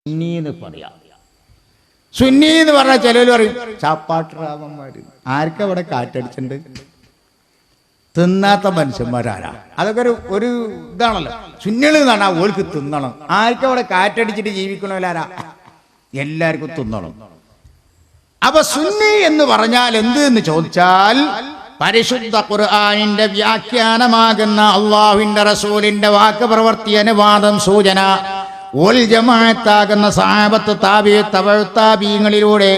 സുന്നീന്ന് പറയാം. സുന്നി എന്ന് പറഞ്ഞാൽ ചിലർ പറയും ചാപ്പാട്ടറാമന്മാര്. ആർക്കവിടെ കാറ്റടിച്ചിട്ടുണ്ട്? തിന്നാത്ത മനുഷ്യന്മാരാരാ? അതൊക്കെ ഒരു ഇതാണല്ലോ. സുന്നികൾ എന്നാണ് ഓൾക്ക് തിന്നണം. ആർക്കവിടെ കാറ്റടിച്ചിട്ട് ജീവിക്കണവരാരാ? എല്ലാവർക്കും തിന്നണം. അപ്പൊ സുന്നി എന്ന് പറഞ്ഞാൽ എന്ത് എന്ന് ചോദിച്ചാൽ പരിശുദ്ധ ഖുർആനിന്റെ വ്യാഖ്യാനമാകുന്ന അള്ളാഹുവിന്റെ റസൂലിന്റെ വാക്ക്, പ്രവൃത്തി, അനുവാദം, സൂചന ഒൽ ജമാഅത്താകുന്ന സഹാബത്ത്, താബിഈ, തബഉ താബിഈങ്ങളിലൂടെ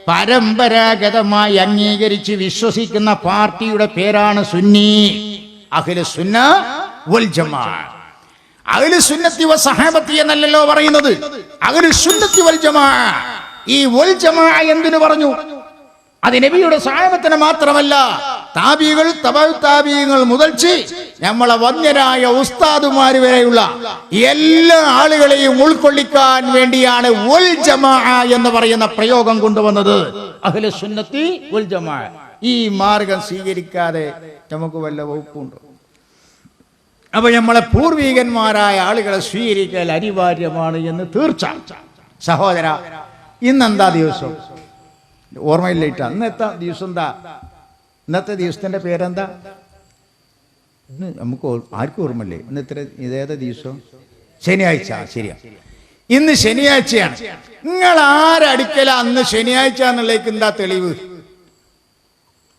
പരമ്പരാഗതമായി അംഗീകരിച്ച് വിശ്വസിക്കുന്ന പാർട്ടിയുടെ പേരാണ് സുന്നി. അഹ്ലു സുന്ന വൽ ജമാഅ. അഹ്ലു സുന്നത്തി വ സഹാബത്തി എന്നല്ലല്ലോ പറയുന്നത്, അഹ്ലു സുന്നത്തി വൽ ജമാഅ. ഈ വൽ ജമാഅ എന്തിനു പറഞ്ഞു? അത് നബിയുടെ സഹാബത്തിനെ മാത്രമല്ല, താബിഈകൾ, തബഉ താബിഈങ്ങൾ മുതൽച്ച് നമ്മളെ വന്യരായ ഉസ്താദുമാർ വരെയുള്ള എല്ലാ ആളുകളെയും ഉൾക്കൊള്ളിക്കാൻ വേണ്ടിയാണ് വൽ ജമാഅ എന്ന് പറയുന്ന പ്രയോഗം കൊണ്ടുവന്നത്. അഹ്ലു സുന്നത്തി വൽ ജമാഅ. ഈ മാർഗം സ്വീകരിക്കാതെ നമുക്ക് വല്ല വകുപ്പുണ്ടോ? അപ്പൊ നമ്മളെ പൂർവികന്മാരായ ആളുകളെ സ്വീകരിക്കൽ അനിവാര്യമാണ് എന്ന് തീർച്ച. സഹോദര, ഇന്നെന്താ ദിവസം? ഓർമ്മയില്ലേട്ട. ഇന്നത്തെ ദിവസം എന്താ? ഇന്നത്തെ ദിവസത്തിന്റെ പേരെന്താ? ഇന്ന് നമുക്ക് ആർക്കും ഓർമ്മയില്ലേ? ഇതേതാ ദിവസം? ശനിയാഴ്ച. ശരിയാ, ഇന്ന് ശനിയാഴ്ചയാണ്. നിങ്ങൾ ആരടിക്കല അന്ന് ശനിയാഴ്ച എന്നുള്ളേക്ക് എന്താ തെളിവ്?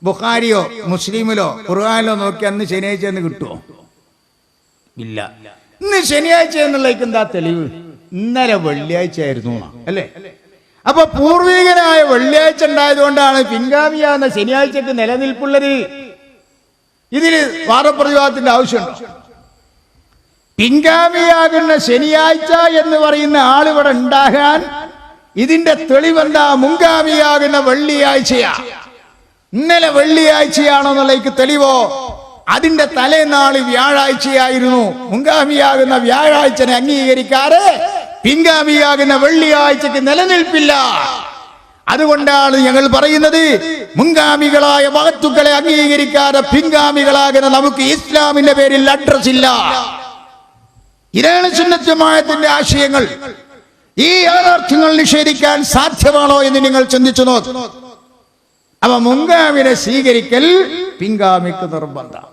ബുഖാരിയോ മുസ്ലിമിലോ ഖുർആനിലോ നോക്കി അന്ന് ശനിയാഴ്ച എന്ന് കിട്ടുമോ? ഇല്ല. ഇന്ന് ശനിയാഴ്ച എന്നുള്ളേക്ക് എന്താ തെളിവ്? ഇന്നലെ വെള്ളിയാഴ്ച ആയിരുന്നു അല്ലേ? അപ്പൊ പൂർവികനായ വെള്ളിയാഴ്ച ഉണ്ടായതുകൊണ്ടാണ് പിൻഗാമിയ എന്ന ശനിയാഴ്ചക്ക് നിലനിൽപ്പുള്ളത്. ഇതിന് വാദപ്രതിവാദത്തിന്റെ ആവശ്യമുണ്ടോ? പിൻഗാമിയാകുന്ന ശനിയാഴ്ച എന്ന് പറയുന്ന ആളിവിടെ ഉണ്ടാകാൻ ഇതിന്റെ തെളിവെന്താ? മുൻഗാമിയാകുന്ന വെള്ളിയാഴ്ചയാ. ഇന്നലെ വെള്ളിയാഴ്ചയാണോ എന്നുള്ളതിക്ക് തെളിവോ? അതിന്റെ തലേനാള് വ്യാഴാഴ്ചയായിരുന്നു. മുൻഗാമിയാകുന്ന വ്യാഴാഴ്ചനെ അംഗീകരിക്കാറ് പിൻഗാമിയാകുന്ന വെള്ളിയാഴ്ചക്ക് നിലനിൽപ്പില്ല. അതുകൊണ്ടാണ് ഞങ്ങൾ പറയുന്നത്, മുൻഗാമികളായ മഹത്തുക്കളെ അംഗീകരിക്കാതെ പിൻഗാമികളാകുന്ന നമുക്ക് ഇസ്ലാമിന്റെ പേരിൽ അഡ്രസ് ഇല്ല. ഇതാണ് സുന്നത്ത് ജമാഅത്തിന്റെ ആശയങ്ങൾ. ഈ യാഥാർത്ഥ്യങ്ങൾ നിഷേധിക്കാൻ സാധ്യമാണോ എന്ന് നിങ്ങൾ ചിന്തിച്ചു നോക്ക്. അപ്പൊ മുൻഗാമിനെ സ്വീകരിക്കൽ പിൻഗാമിക്ക് നിർബന്ധം.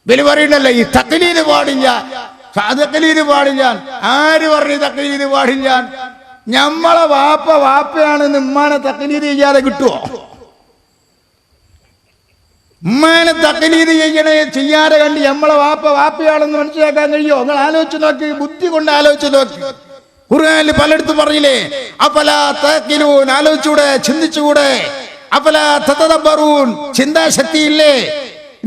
ഇവര് പറയണ്ടല്ലോ ഈ തഖ്ലീദ് പാടില്ല, തഖ്ലീദ് പാടില്ല. ആര് പറഞ്ഞു തഖ്ലീദ് പാടില്ല? ഞമ്മളെ വാപ്പയാണെന്ന് ഉമ്മാനെ തഖ്ലീദ് ചെയ്യാതെ കിട്ടുമോ? ഉമ്മാനെ തഖ്ലീദ് ചെയ്യാതെ കണ്ട് നമ്മളെ വാപ്പയാണെന്ന് മനസ്സിലാക്കാൻ കഴിയോ? നിങ്ങൾ ആലോചിച്ച് നോക്ക്, ബുദ്ധി കൊണ്ട് ആലോചിച്ച് നോക്ക്. ഖുർആനിൽ പലയിടത്തും പറഞ്ഞില്ലേ, അഫലാ തഖിലൂൻ, ആലോചിച്ചൂടെ, ചിന്തിച്ചുകൂടെ? അഫലാ തതദബ്ബറൂൻ, ചിന്താശക്തി ഇല്ലേ?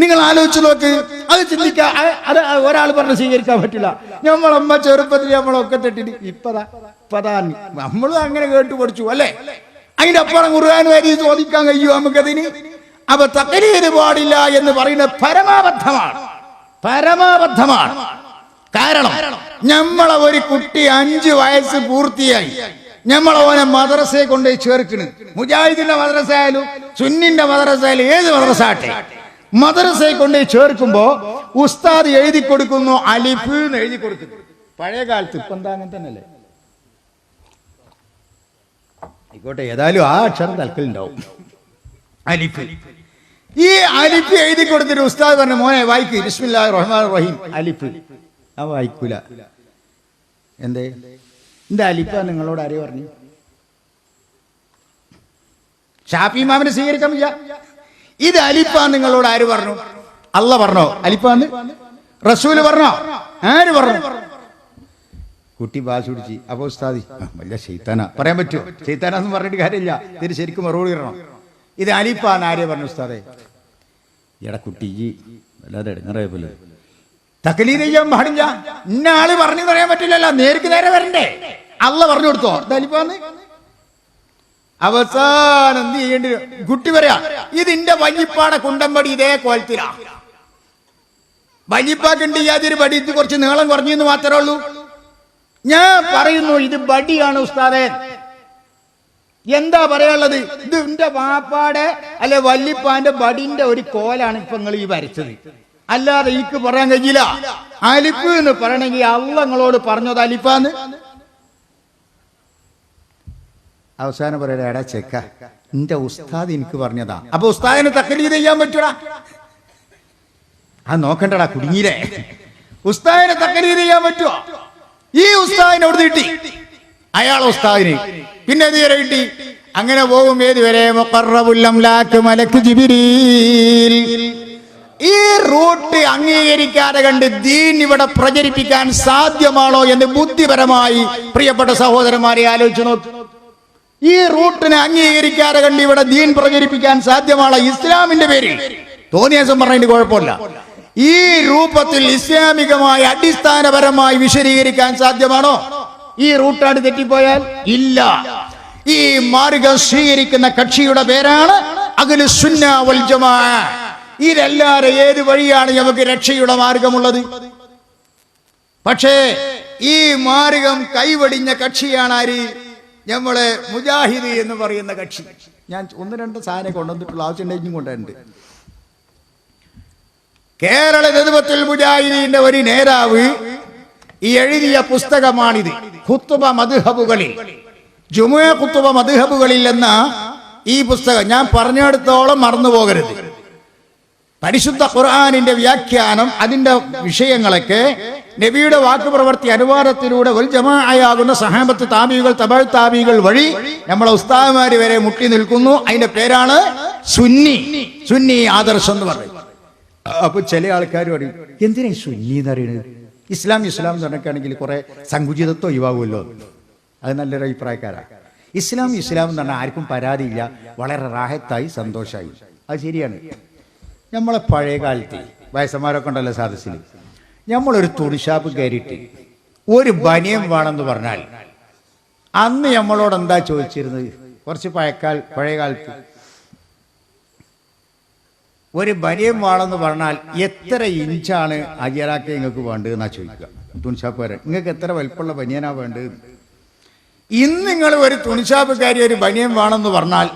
നിങ്ങൾ ആലോചിച്ച് നോക്ക്. അത് ചിന്തിക്കാ, അത് ഒരാൾ പറഞ്ഞ് സ്വീകരിക്കാൻ പറ്റില്ല. നമ്മളമ്മ ചെറുപ്പത്തിൽ നമ്മളൊക്കെ തെറ്റിട്ട് ഇപ്പതാ നമ്മളും അങ്ങനെ കേട്ടു പഠിച്ചു അല്ലേ? അതിന്റെ അപ്പുറം ഖുർആൻ വരി ചോദിക്കാൻ കഴിയുമോ നമുക്കതിന്? അപ്പൊ തഖ്ലീദ് പാടില്ല എന്ന് പറയുന്നത് പരമാബദ്ധമാണ്. കാരണം നമ്മളെ ഒരു കുട്ടി 5 വയസ്സ് പൂർത്തിയായി, നമ്മളോനെ മദ്രസയെ കൊണ്ടുപോയി ചേർക്കണ്. മുജാഹിദിന്റെ മദ്രസ ആയാലും സുന്നിന്റെ മദ്രസ ആയാലും ഏത് മദ്രസ ആട്ടെ, മദ്രസയെ കൊണ്ടുപോയി ചേർക്കുമ്പോ ഉസ്താദ് എഴുതി കൊടുക്കുന്നു, അലിഫ് എന്ന് എഴുതി കൊടുക്കുന്നു. പഴയ കാലത്ത് ഇപ്പൊ എന്താ അങ്ങനെ തന്നെയല്ലേ? ആയിക്കോട്ടെ, ഏതായാലും ആ അക്ഷരം തൽക്കലുണ്ടാവും, അലിഫ്. ഈ അലിഫ് എഴുതി കൊടുത്തിട്ട് ഉസ്താദ് പറഞ്ഞു, മോനെ വായിക്ക്, ബിസ്മില്ലാഹിർ റഹ്മാനിർ റഹീം, അലിഫ്. ആ വായിക്കൂല. എന്തേ? എന്താ അലിഫ? നിങ്ങളോട് ആരെയും പറഞ്ഞു? ഷാഫി ഇമാമിനെ സ്വീകരിക്കാൻ വയ്യ. ഇത് അലിഫാ നിങ്ങളോട് ആര് പറഞ്ഞു? അല്ല പറഞ്ഞോ അലിഫാന്ന്? റസൂല് പറഞ്ഞോ? ആര് പറഞ്ഞു? കുട്ടി ബാസ് പിടിച്ച്. അപ്പൊ ഉസ്താദി വല്ല ശൈത്താനാ പറയാൻ പറ്റുമോ? ശൈത്താനാന്ന് പറഞ്ഞിട്ട് കാര്യമില്ല, ഇതിന് ശരിക്കും മറുപടി ഇടണം. ഇത് അലിഫാന്ന് ആരെ പറഞ്ഞു? ഉസ്താദെ, എടാ കുട്ടി വല്ലാതെ ഇടങ്ങാറായ പോലെ തഖ്ലീദ് ചെയ്യാൻ പാടില്ല. ഇന്ന ആള് പറഞ്ഞു പറയാൻ പറ്റില്ലല്ലോ, നേർക്ക് നേരെ വരണ്ടേ? അല്ല പറഞ്ഞു കൊടുത്തോ ഇത് അലിഫാന്ന്? അവസാനം എന്ത് ചെയ്യേണ്ടി? കുട്ടി പറയാ, ഇതിന്റെ വല്യപ്പാടെ കുണ്ടമ്പടി ഇതേ കോലത്തിലാ. വല്യപ്പാക്കുണ്ട് യാതൊരു ബടി, ഇത് കുറച്ച് നീളം കുറഞ്ഞെന്ന് മാത്രമേ ഉള്ളൂ. ഞാൻ പറയുന്നു ഇത് ബടിയാണ് ഉസ്താദേ. എന്താ പറയാനുള്ളത്? ഇത് എന്റെ വാപ്പാടെ അല്ലെ വല്യപ്പാന്റെ ബടിന്റെ ഒരു കോലാണ് ഇപ്പൊ നിങ്ങൾ ഈ വരച്ചത്. അല്ലാതെ എനിക്ക് പറയാൻ കഴിയില്ല. അലിഫ് എന്ന് പറയണമെങ്കിൽ അള്ള നിങ്ങളോട് പറഞ്ഞത് അലിഫാന്ന്. അവസാനം പറയാ, എടാ ചെക്ക, എന്റെ ഉസ്താദ് എനിക്ക് പറഞ്ഞതാ. അപ്പൊ ഉസ്താദിനെ തഖ്ലീദ് ചെയ്യാൻ പറ്റൂടാ? അത് നോക്കണ്ടടാ, കുടുങ്ങിയില്ലേ? ഉസ്താദിനെ തഖ്ലീദ് ചെയ്യാൻ പറ്റുമോ? ഈ ഉസ്താദിനെ എവിടെ കിട്ടി? അയാളെ ഉസ്താദിന് പിന്നെ ഏത് വരെ കിട്ടി? അങ്ങനെ പോകും ഏത് വരെ? മുഖറബുൽ അംലാക്ക് മലക്ക് ജിബ്രീൽ. ഈ റൂട്ട് അംഗീകരിക്കാതെ കണ്ട് ദീൻ ഇവിടെ പ്രചരിപ്പിക്കാൻ സാധ്യമാണോ എന്ന് ബുദ്ധിപരമായി പ്രിയപ്പെട്ട സഹോദരന്മാരെ ആലോചിച്ചു നോക്ക്. ഈ റൂട്ടിനെ അംഗീകരിക്കാതെ കണ്ട് ഇവിടെ ദീൻ പ്രചരിപ്പിക്കാൻ സാധ്യമാണോ? ഇസ്ലാമിന്റെ പേരിൽ തോന്നിയാസം പറഞ്ഞതിന് കുഴപ്പമില്ല. ഈ രൂപത്തിൽ ഇസ്ലാമികമായി അടിസ്ഥാനപരമായി വിശദീകരിക്കാൻ സാധ്യമാണോ? ഈ റൂട്ടാണ് തെറ്റിപ്പോയാൽ ഇല്ല. ഈ മാർഗം സ്വീകരിക്കുന്ന കക്ഷിയുടെ പേരാണ് അഹ്ലുസ് സുന്ന വൽ ജമാഅ. ഇതല്ലാതെ ഏത് വഴിയാണ് നമുക്ക് രക്ഷയുടെ മാർഗമുള്ളത്? പക്ഷേ ഈ മാർഗം കൈവടിഞ്ഞ കക്ഷിയാണ് ആര്? നമ്മളെ മുജാഹിദ് എന്ന് പറയുന്ന കക്ഷി. ഞാൻ 1-2 സാധനം കൊണ്ടുവന്നിട്ടുള്ള ആവശ്യം കൊണ്ടുണ്ട്. കേരള നേതൃത്വത്തിൽ മുജാഹിദീന്റെ ഒരു നേതാവ് ഈ എഴുതിയ പുസ്തകമാണിത്. ഖുത്ബ മദ്ഹബുകളിൽ, ജുമുഅ ഖുത്ബ മദ്ഹബുകളിൽ എന്ന ഈ പുസ്തകം ഞാൻ പറഞ്ഞിടത്തോളം മറന്നു പോകരുത്. പരിശുദ്ധ ഖുർആനിന്റെ വ്യാഖ്യാനം, അതിന്റെ വിഷയങ്ങളൊക്കെ നബിയുടെ വാക്ക് പ്രവൃത്തി അനുവാദത്തിലൂടെ വൽ ജമാഅയാകുന്ന സഹാബത്ത്, താബികൾ, തബഅ താബികൾ വഴി നമ്മളെ ഉസ്താദുമാര് വരെ മുട്ടി നിൽക്കുന്നു. അതിന്റെ പേരാണ് സുന്നി ആദർശം എന്ന് പറയും. അപ്പൊ ചില ആൾക്കാർ പറയും, എന്തിനാ സുന്നി എന്ന് പറയുന്നത്? ഇസ്ലാം എന്ന് പറഞ്ഞിട്ടാണെങ്കിൽ കുറെ സങ്കുചിതത്വം ഒഴിവാകുമല്ലോ. അത് നല്ലൊരു അഭിപ്രായക്കാരാണ്. ഇസ്ലാം എന്ന് പറഞ്ഞാൽ ആർക്കും പരാതിയില്ല, വളരെ റാഹത്തായി സന്തോഷമായി. അത് ശരിയാണ്. നമ്മളെ പഴയ കാലത്ത് വയസ്സന്മാരൊക്കെ ഉണ്ടല്ലോ സദസ്സിൽ, നമ്മളൊരു തുണിഷാപ്പ് കയറിയിട്ട് ഒരു ബനിയം വേണമെന്ന് പറഞ്ഞാൽ അന്ന് നമ്മളോട് എന്താ ചോദിച്ചിരുന്നത്? കുറച്ച് പഴയ കാലത്ത് ഒരു ബനിയം വേണമെന്ന് പറഞ്ഞാൽ എത്ര ഇഞ്ചാണ് അജറാക്കെ നിങ്ങൾക്ക് വേണ്ടതെന്നാ ചോദിക്കുക തുണിഷാപ്പുകാരൻ. നിങ്ങൾക്ക് എത്ര വലിപ്പമുള്ള ബനിയനാ വേണ്ടത്? ഇന്ന് നിങ്ങൾ ഒരു തുണിഷാപ്പുകാരി ഒരു ബനിയം വേണമെന്ന് പറഞ്ഞാൽ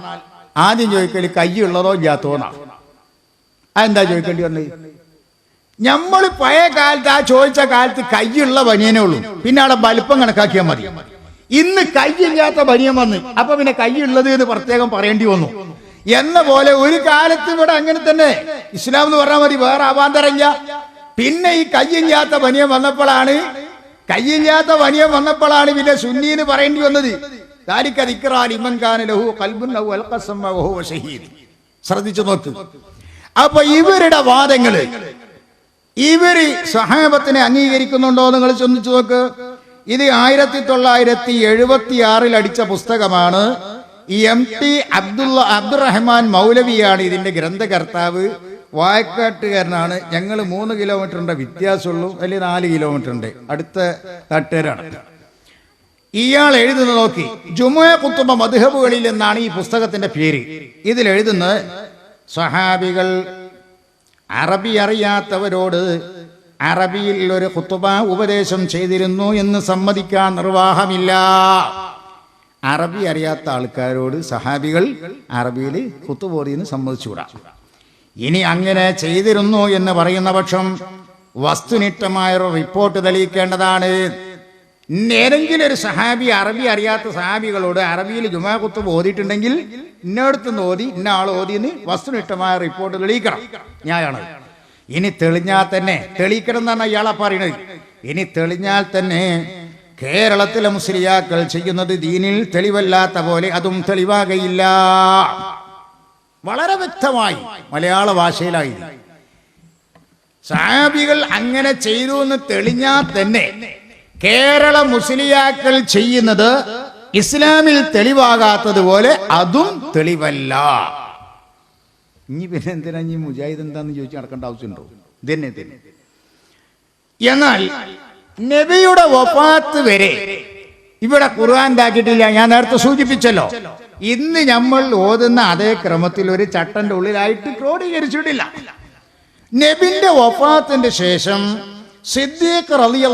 ആദ്യം ചോദിക്കല് കയ്യുള്ളതോ ഇല്ലാത്തോന്നാ. അതെന്താ ചോദിക്കേണ്ടി വന്നത്? നമ്മൾ പഴയ കാലത്ത് ആ ചോദിച്ച കാലത്ത് കയ്യുള്ള ബനിയനേ ഉള്ളൂ, പിന്നെ അവിടെ വലിപ്പം കണക്കാക്കിയാൽ മതി. ഇന്ന് കയ്യില്ലാത്ത ബനിയൻ വന്ന്, അപ്പൊ പിന്നെ കയ്യുള്ളത് എന്ന് പ്രത്യേകം പറയേണ്ടി വന്നു. എന്ന പോലെ ഒരു കാലത്ത് ഇവിടെ അങ്ങനെ തന്നെ ഇസ്ലാം എന്ന് പറഞ്ഞാൽ മതി, വേറെ അവാന്തരമില്ല. പിന്നെ ഈ കയ്യില്ലാത്ത ബനിയൻ വന്നപ്പോഴാണ് പിന്നെ സുന്നീന്ന് പറയേണ്ടി വന്നത്. ശ്രദ്ധിച്ചു നോക്ക്. അപ്പൊ ഇവരുടെ വാദങ്ങള്, ഇവര് സഹാബത്തിനെ അംഗീകരിക്കുന്നുണ്ടോ നിങ്ങൾ ചിന്തിച്ചു നോക്ക്. ഇത് 1976 അടിച്ച പുസ്തകമാണ്. MT അബ്ദുറഹ്മാൻ മൗലവിയാണ് ഇതിന്റെ ഗ്രന്ഥകർത്താവ്. വായക്കാട്ടുകാരനാണ്. ഞങ്ങൾ 3 കിലോമീറ്ററിന്റെ വ്യത്യാസമുള്ളൂ, അല്ലെങ്കിൽ 4 കിലോമീറ്ററിന്റെ അടുത്ത തട്ടേരാണ്. ഇയാൾ എഴുതുന്നത് നോക്കി, ജുമുഅ ഖുത്ബ മദ്ഹബുകളിൽ എന്നാണ് ഈ പുസ്തകത്തിന്റെ പേര്. ഇതിൽ എഴുതുന്നത്, സ്വഹാബികൾ അറബി അറിയാത്തവരോട് അറബിയിൽ ഒരു ഖുത്ബ ഉപദേശം ചെയ്തിരുന്നു എന്ന് സമ്മതിക്കാൻ നിർവാഹമില്ല. അറബി അറിയാത്ത ആൾക്കാരോട് സഹാബികൾ അറബിയിൽ ഖുത്ബ ഓതിയെന്ന് സമ്മതിച്ചുകൂടാ. ഇനി അങ്ങനെ ചെയ്തിരുന്നു എന്ന് പറയുന്ന പക്ഷം വസ്തുനിഷ്ഠമായൊരു റിപ്പോർട്ട് തെളിയിക്കേണ്ടതാണ്. ഏതെങ്കിലും ഒരു സഹാബി അറബി അറിയാത്ത സഹാബികളോട് അറബിയിൽ ജുമുഅ ഖുത്ബ ഓതിയിട്ടുണ്ടെങ്കിൽ ഇന്നടുത്തുനിന്ന് ഓതി, ഇന്ന ആൾ ഓതിയെന്ന് വസ്തുനിഷ്ഠമായ റിപ്പോർട്ട് തെളിയിക്കണം. ന്യായമാണ്. ഇനി തെളിഞ്ഞാൽ തന്നെ, തെളിയിക്കണം എന്നാണ് ഇയാളെ പറയുന്നത്. ഇനി തെളിഞ്ഞാൽ തന്നെ കേരളത്തിലെ മുസ്ലിയാക്കൾ ചെയ്യുന്നത് ദീനിൽ തെളിവല്ലാത്ത പോലെ അതും തെളിവാകയില്ല. വളരെ വ്യക്തമായി മലയാള ഭാഷയിലായി സഹാബികൾ അങ്ങനെ ചെയ്തു എന്ന് തെളിഞ്ഞാൽ തന്നെ കേരള മുസ്ലിയാക്കൾ ചെയ്യുന്നത് ഇസ്ലാമിൽ തെളിവാകാത്തതുപോലെ അതും തെളിവല്ല. ഇനി പിന്നെ എന്തിനാ ഈ മുജാഹിദ് എന്താന്ന് ചോദിച്ചു നടക്കേണ്ട ആവശ്യമുണ്ടോ? ഇതന്നെ. എന്നാൽ നബിയുടെ വഫാത്ത് വരെ ഇവിടെ ഖുർആൻ ഉണ്ടാക്കിയിട്ടില്ല. ഞാൻ നേരത്തെ സൂചിപ്പിച്ചല്ലോ, ഇന്ന് നമ്മൾ ഓതുന്ന അതേ ക്രമത്തിൽ ഒരു ചട്ടന്റെ ഉള്ളിലായിട്ട് ക്രോഡീകരിച്ചിട്ടില്ല. നബിന്റെ വഫാത്തിന്റെ ശേഷം സിദ്ദീഖ് റളിയല്ലാഹു